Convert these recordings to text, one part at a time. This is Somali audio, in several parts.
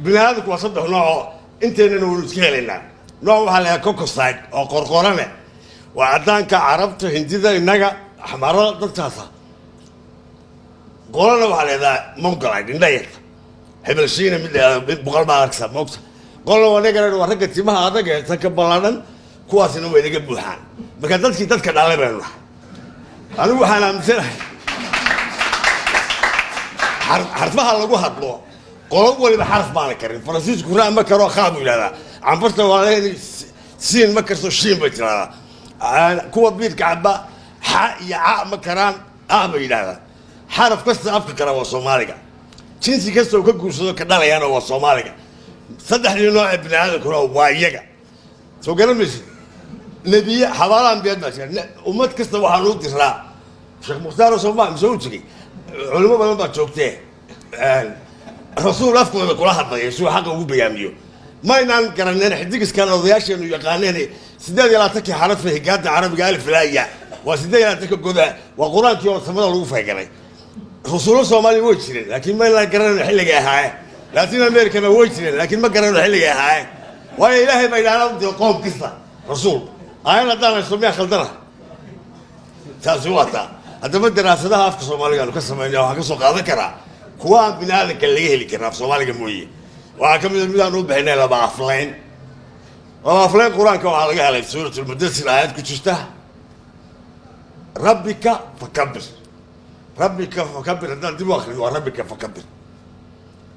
بنادك وصدق نوع أنت نقول سكيلنا نوع على كوكوسايد أو قرقرانة وعدان كعربت هندي ذا النجا حمارة ضغطها قولنا على ذا ممكن عادي نيت حبلسين من بقول ما أكسب مكسب قولنا ونقدر ورقة ما هذا جالس تكبرنا كواس إنه يدق بوحان بكذا تذكر على بالنا أنا وحنا مثلا حرفها لقوا هطلوا قولوا اللي بحرف ما نكرر فرنسيس كورا ما كروا خابوا هذا عم فرت ولا سين ما كرسوا شين بترى كوا بيت كعبة ح يا مكران أبي هذا حرف كسر أفكار والصومالية تنسي كسر وكجوسو كذا يعني والصومالية صدق لي نوع ابن هذا كرا وايجا سو قالوا مش نبي حوالان بيد ماشي وما تكسر وحنود تسرع شيخ مختار وصومال مسوي علماء ما تشوفته الرسول أفكر كل واحد يسوع حقه هو بيعمله ما ينام كرننا حديقس كان رضياش إنه يقانني سداد يلا تكي حرف في قاد عربي قال فلايا وسداد يلا تكي كذا وقرآن كيو سماه الوفا كذا رسول الصومالي وجهين لكن ما ينام كرننا حلقة هاي لاتين أمريكا ما وجهين لكن ما كرننا حلقة هاي ويا إلهي ما ينام قوم قصة رسول أنا دانا سميها خلدنا تاسواتا هذا ما دراسة ده أفكار الصومالية قالوا كسر من جوا كسر قاعد كرا كوان بنادك اللي كنا في الصومالية موية وعكم الميدان نوب هنا لبع فلين وفلين قرآن كوا على قال سورة المدثر آيات كتشتها ربك فكبر ربك فكبر هذا دي واخر وربك فكبر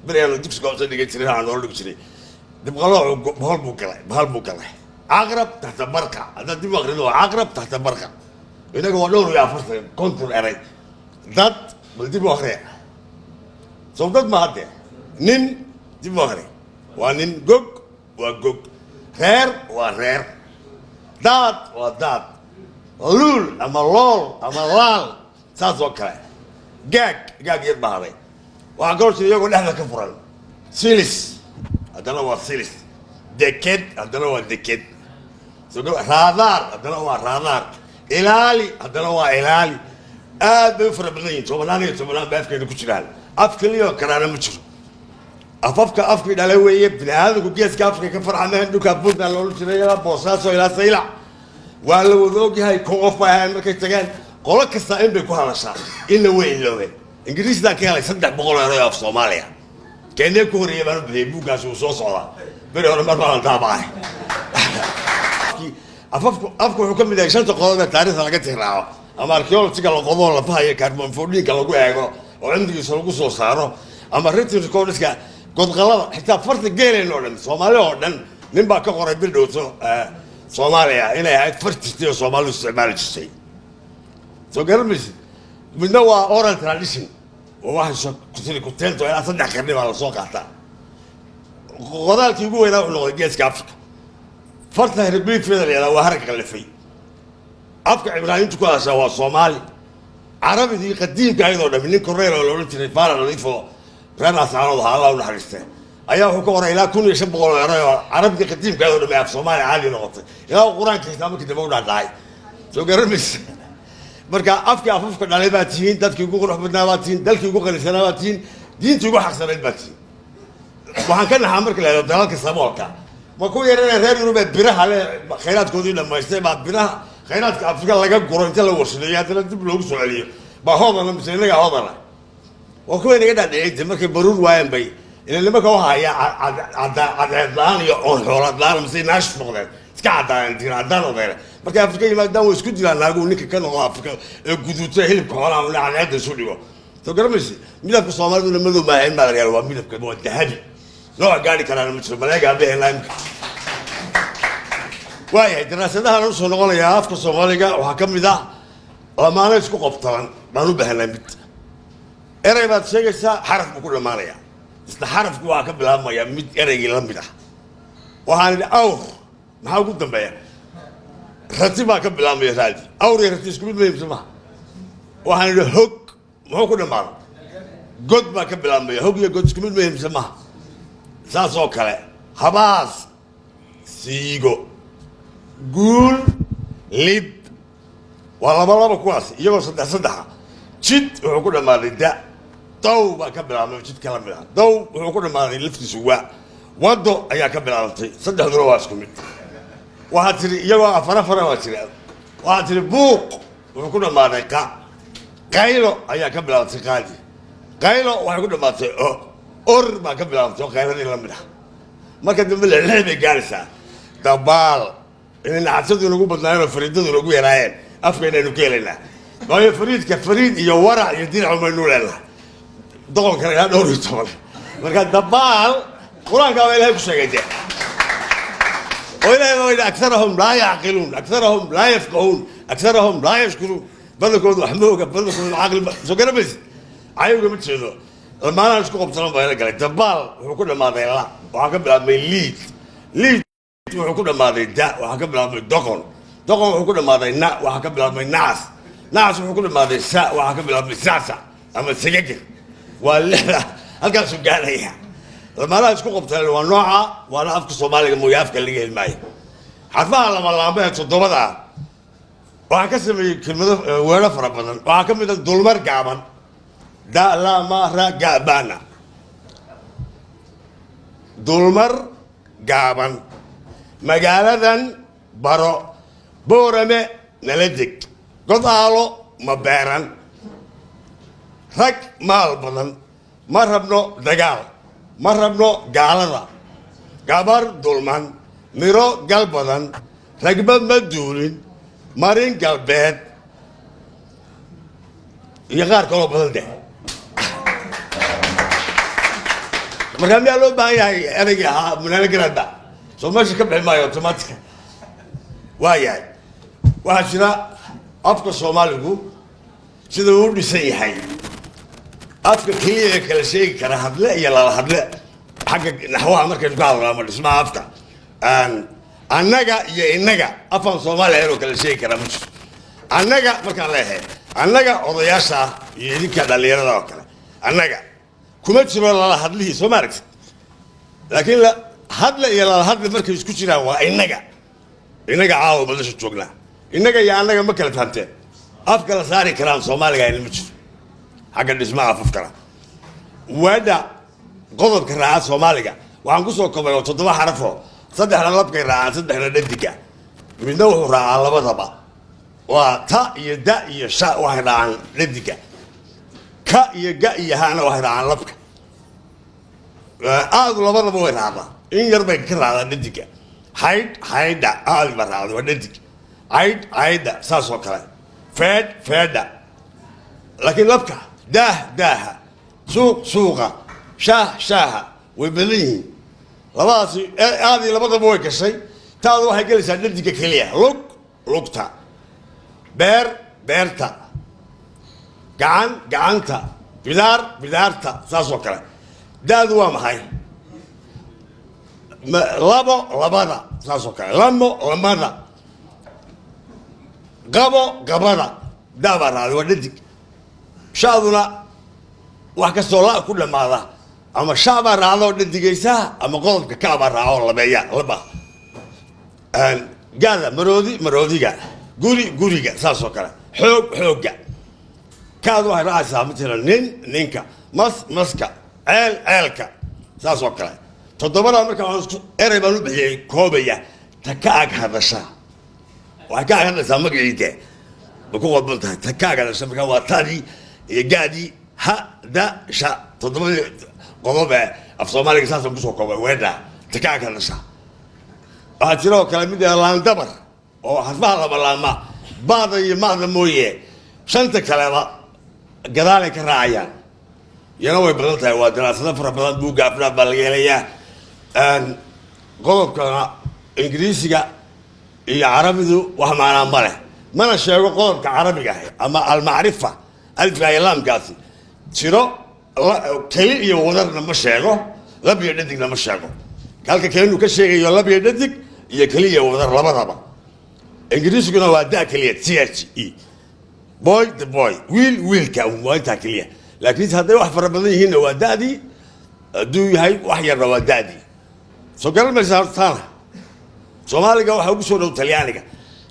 بريالو ديكس قاعد تيجي تشري عن أقول لك تشري دي بقولوا بهالبوكلة عقرب تحت بركة هذا دي واخر عقرب تحت بركة هنا قالوا يا فرس كنتر أري ضد بلدي واخر صوتات ما هذا نين دي واخر وانين جوج وجوج خير وخير داد وداد لول أما لول أما لال ساس وكله جاك يربحني وأقول شيء يقول إحنا كفرنا سيلس هذا هو سيلس دكت هذا هو دكت سقول رادار هذا هو رادار إلالي هذا هو إلالي بيفرق بيني سوبلان بأفكار كشرال أفكار يو كرانا مشر أفكار على ويا ابن هذا كوكيس كافر كفر عنه إنه كابونا لولو شريلا بوساسو إلى سيلا ولو ذوقي هاي كوفا هاي مركز قولك كستاين بيكون على شان إنه وين لوين إنجليز ده كان يصدق بقول أنا في صوماليا كان يكون يبان بيبوكا شو صوصا بريء ما بعرف تابعه أفكر حكم إذا شنت قضاء التاريخ أنا قلت هنا أما أركيولوجي تقال القضاء لفها كاربون فورلين قالوا جوه وعندي يسولقوا صوصارو أما ريت يقول لك قد غلط حتى فرت الجيل إنه صوماليا نبى كقرب بالدوسو صوماليا هنا هاي فرت تستوي صومالي استعمال الشيء سو قالوا مش من نوع أورال تراديشن وواحد شو كنت أنا صدق كرني على سوق حتى غضالك يقول هنا لغة جيس كافك فرتها هربي في ذا وهرك اللي فيه أفكار إبراهيم تقول سوا صومالي عربي ذي قديم كايدو ده من كوريرا ولا قلت نفارة نضيفه رنا سعرض الله ونحرسته أيها حكورة إلى كل يشبه عربي ذي قديم كايدو ده في صومالي عالي نقطة إلى القرآن كتابك كتبوا على سو قالوا مش marka afka afafka dhalay baa tihiin dadkii ugu qurux badnaa baa tihiin dalkii ugu qanisanaa baa tihiin diintii ugu xaqsanayd baa tihiin waxaan ka naxaa marka la yidhahdo dalalka saboolka ma ku yarana reer yurub ee biraha leh khayraadkoodii dhammaystay baa biraha khayraadka afrika laga guro inta la warshadeeyo haddana dib loogu soo celiyo baa hoodana mise inaga hoodana waa kuwa inaga dhaadhiciytay markay baruur waayeen bay ila nimanka u haya cadceed la-aan iyo oon xoolaad la-aan mise naashif noqdeen iska caddaan odeene markay afrika yimaadaan way isku dilaan naagu ninka ka noqo afrika ee guduuta hilibka xoolaha ula cadceedda isu dhigo soo garamaysi midabka soomaaliduna madow maahayn baa la yidhahda waa midabka waa dahabi nooca gaari karaana ma jiro maleega abeehela imka waayahay daraasadahan usoo noqonayaa afka soomaaliga waxaa ka mid ah lamaano isku qobtaban baan u bahanaa mid erey baad sheegaysaa xaraf buu ku dhammaanayaa isla xarafku waa ka bilaabmaya mid ereygii la mid ah waxaan idhi awr maxaa ugu dambeeya rati baa ka bilaabmaya raadi awr iyo rati isku mid mayimsa maha waxaan idhi hog muxuu ku dhammaada god baa ka bilaabmaya hog iyo god isku mid mayimsa maha saas oo kale habaas siigo guul lib waa laba kuwaas iyagoo saddexa jid wuxuu ku dhammaaday da dow baa ka bilaabmay jid kala mid ah dow wuxuu ku dhamaaday laftiisu waa wado ayaa ka bilaabantay saddexduna waa isku mid waxaa tiri iyagoo afara waa jira waxaa tiri buuq wuxuu ku dhamaaday qaylo ayaa ka bilaabantay qaadi qaylo waxay ku dhamaatay or baa ka bilaabantay oo qayladii la mid ah marka dambe lexlex bay gaaraysaa dabaal inay nacasadu nagu badnaayeen oo fariidadu nagu yaraayeen afkaynaynu ka helaynaa waayo fariid iyo warac iyo dinac umaynu leenahay doqonkana ilaa dhowr iyo toban marka dabaal qur-aankaa baa ilahay ku sheegay dee oo ilahay baa yidhi akarahum laa yacqiluun akarahum laa yafqahuun akarahum laa yashkuruun badankoodu wax ma oga badankoodu caqli soo garamaysid cayowga ma jeedo lamaanahan isku qabsanan baa ila galay dabaal wuxuu ku dhamaaday la waxaa ka bilaabmay liid wuxuu ku dhamaaday da waxaa ka bilaabmay doqon wuxuu ku dhamaaday na waxaa ka bilaabmay nacas wuxuu ku dhamaaday sa waxaa ka bilaabmay sacsa ama sagagir waa lixda halkaasuu gaaraya lamaanaha isku qabteen waa nooca waana afka soomaaliga mooye afka laga heli maayo xarfaha lamalaamba ee toddobada waxaa ka sameeyey kelmado weero fara badan waxaa ka mid a dulmar gaaban dalamara gaabana dulmar gaaban magaaladan baro boorame nala deg godaalo ma beeran rag maal badan ma rabno dagaal ma rabno gaalada gabar dulman miro gal badan ragba ma duulin marin galbeed iyo qaar kaloo badan deh markaa miyaa loo baahan yahay ereygii ahaa munaano garaadba soo meesha ka bixi maayo automatica waa yahay waxaa jira afka soomaaligu sida uu dhisan yahay afka keliya ee kala sheegi kara hadle iyo lala hadle xagga naxwaha markaynu ka hadlo ama dhismaha afka annaga iyo innaga afan soomaaliya inuu kala sheegi karaa ma jirto annaga markaan leeyahay annaga odayaasha iyo idinka dhallinyarada oo kale annaga kuma jiro lala hadlihii soo ma aragtid laakiin hadle iyo lala hadle markay isku jiraan waa innaga caawa badasha joognaa innaga iyo annaga ma kala fahamteen af kala saari karaan soomaaliga ayna ma jiro xagga dhismaha afafkana waadha qodobka raaca soomaaliga waxaan kusoo kobay oo 7 xarafo saddexna labkay raacaan saddexna dhadiga midna wuxuu raacaa labadaba waa ta iyo da iyo sha waxay raacaan dhadiga ka iyo ga iyo hana waxay raacaan labka aad labadaba way raacdaa in yar bay ka raacdaa dhadiga haydha aad ba raacdo waa dhadig haydha saas oo kale feedha laakiin labka daaha suuqa shaaha way badan yihiin labadaasi aadii labadaba way gashay taadu waxay gelaysaa dhadiga keliya lugta beerta gacanta bidaarta saas oo kale daadu waa maxay labada saas oo kale lamada gabada daabaa raacday waa dhadig shaaduna wax kastoo la ku dhamaada ama shaabaa raacdoo dhadigaysaa ama qodobka kaabaa raacoo labeeya laba gaada maroodiga guriga saas oo kale xoogga kaad waxay raacaysaa matalan ninka maska ceelka saas oo kale toddobada marka erey baan u bixiyey koobaya ta ka ag hadasha waxay ka ag hadlaysaa magaciide ma ku qodban tahay ta ka ag hadasha marka waa tadii iyo gaadii hadasha toddobadii qodob ee af soomaaliga saasaan kusoo koobay weedha ta ka ag hadasha waxaa jira oo kale mid laandabar oo xarfaha labalaama baada iyo maada mooye shanta kaleba gadaalay ka raacayaan iyana way badan tahay waa daraasado fara badan buugga afraad baa laga helayaa qodobkana ingiriisiga iyo carabidu wax macnaa ma leh mana sheego qodobka carabiga ah ama almacrifa alifka iyo laamkaasi jiro keli iyo wadarna ma sheego lab iyo dhadigna ma sheego halka keenu ka sheegayo lab iyo dhadig iyo keli iyo wadar labadaba ingiriisiguna waa da keliya THE boy the boy wiilka waa intaa keliya laakiin hadday wax fara badan yihiinna waa daadii hadduu yahay wax yarna waa daadii soo garan maysa hortaana soomaaliga waxaa ugu soo dhow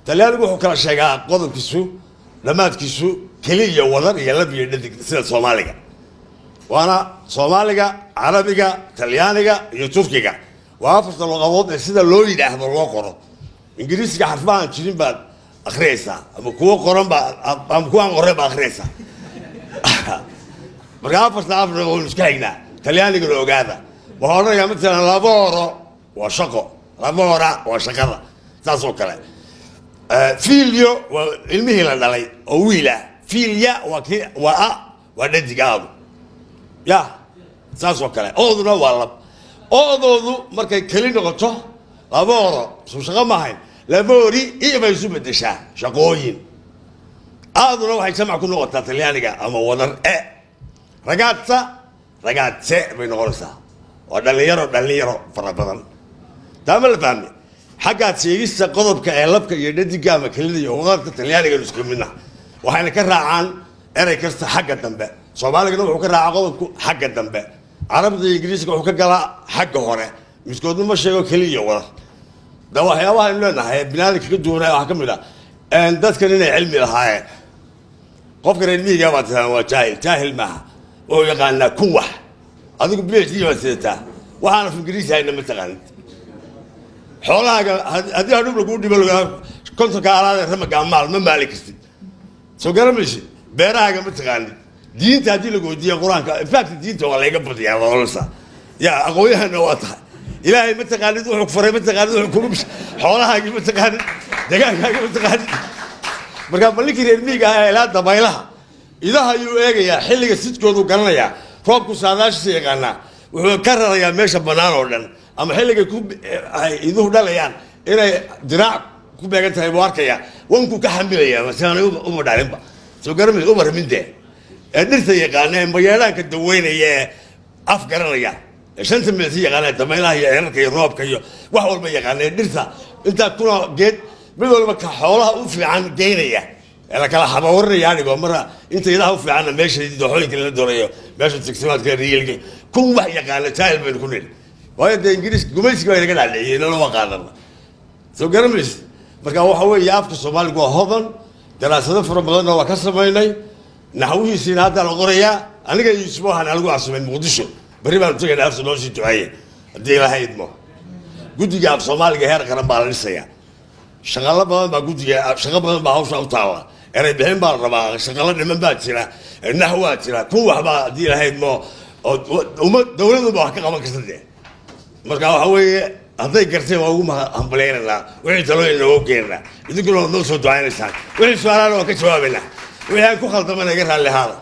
talyaanigu wuxuu kala sheegaa qodobkiisu dhammaadkiisu keli iyo wadar iyo lab iyo dhadig sida soomaaliga وانا صوماليغا عربيغا تليانيغا iyo turkiga waa afarta luqadood ee sida loo yiraahdo loo qoro ingiriisiga xarfahan jirin baad akhriyaysaa ama kuwa qoran ama kuwa aan qoran baad akhriyaysaa marka afarta afar oo isku haynaa talyaaniga loo ogaada waxa oranaya midna lavoro waa shaqo lavora waa shaqada taas oo kale figlio waa ilmihii la dhalay oo wiila figlia waa dhadigaadu ya saas oo kale ooduna waa lab oodoodu markay keli noqoto lavoro soo shaqo ma ahayn lavori iyo bay isu bedeshaa shaqooyin aaduna waxay jamac ku noqotaa talyaaniga ama wadar ragazze bay noqonaysaa waa dhalinyaro fara badan taama la fahmi xaggaad sheegista qodobka ee labka iyo dhadiga ama kelida iyo wadarta talyaaniga isku midna waxayna ka raacaan eray kasta xagga dambe soomaaligana wuxuu ka raacaa qodobku xagga dambe carabda iyo ingiriisiga wuxuu ka galaa xagga hore miskoodna ma sheego keliya wadar da waxyaabaha aynu leenahay binaadinka ka duwanaya waxaa ka mid ah dadkan inay cilmi lahaayeen qofka reer miyiga baa tiraa waa jaahil maaha oo yaqaanaa kun wax adigu PhD baad sidataa waxaana af ingiriisi hayna ma taqaanid xoolahaaga haddii hadhub lagu dhibo kontonka alaada ramaga maal ma maali kartid soo garamaysid beerahaaga ma taqaanid diinta haddii lagu weydiiya qur-aanka infact diinta waa layga badiyaa walasa yaa aqoonyahana waa tahay ilaahay ma taqaanid wuxuu ku faray ma taqaanid wuxuu kugu xoolahaagii ma taqaanid dagaalkaagii ma taqaanid markaa ballinkii reer miyiga ah ilaa dabaylaha idaha ayuu eegayaa xilliga sidkoodu garanayaa roobku saadaashiisa yaqaanaa wuxuu ka rarayaa meesha bannaan oo dhan ama xilligay ay iduhu dhalayaan inay diraac ku beegan tahay buu arkayaa wankuu ka xamilayaa masaana uma dhalinba soo garamay uma ramindee dhirta yaqaana ee mayeelaanka daweynaya ee af garanaya shanta meelsi yaqaana damaylaha iyo eerarka iyo roobka iyo wax walba yaqaana dhirta intaa kuna geed mid walba ka xoolaha u fiican geynaya la kala habawarnaya anigo mara inta idaha u fiican meesha dooxooyinka la doonayo meesha tigsimaadka riilka kun wax yaqaana jaahil bay ku nil waayo de ingiriis gumaysiga ay naga dhacayeen loo qaadan soo garamis marka waxa weeye afka Soomaaliga waa hodan daraasado fara badan oo ka sameeynay naxwihiisina hadda la qorayaa aniga iyo isbuucan anigu asmay Muqdisho bari baan tagay afso loo sii ducay hadii la haydmo gudiga af Soomaaliga heer qaran baa la dhisaya shaqala badan baa gudiga shaqo badan baa hawsha u taala eray bixin baa rabaa shaqala dhiman baa jira naxwa jira kun waxba hadii la haydmo oo dawladdu baa ka qaban kartay marka waxa weeye hadday gartay waa ugu hambalyeynaa wixii talooyin loo keenaa idinkuna noo soo ducaynaysaa wixii su'aalaha oo ka jawaabayna wixii aan ku khaldamana iga raalli ahaada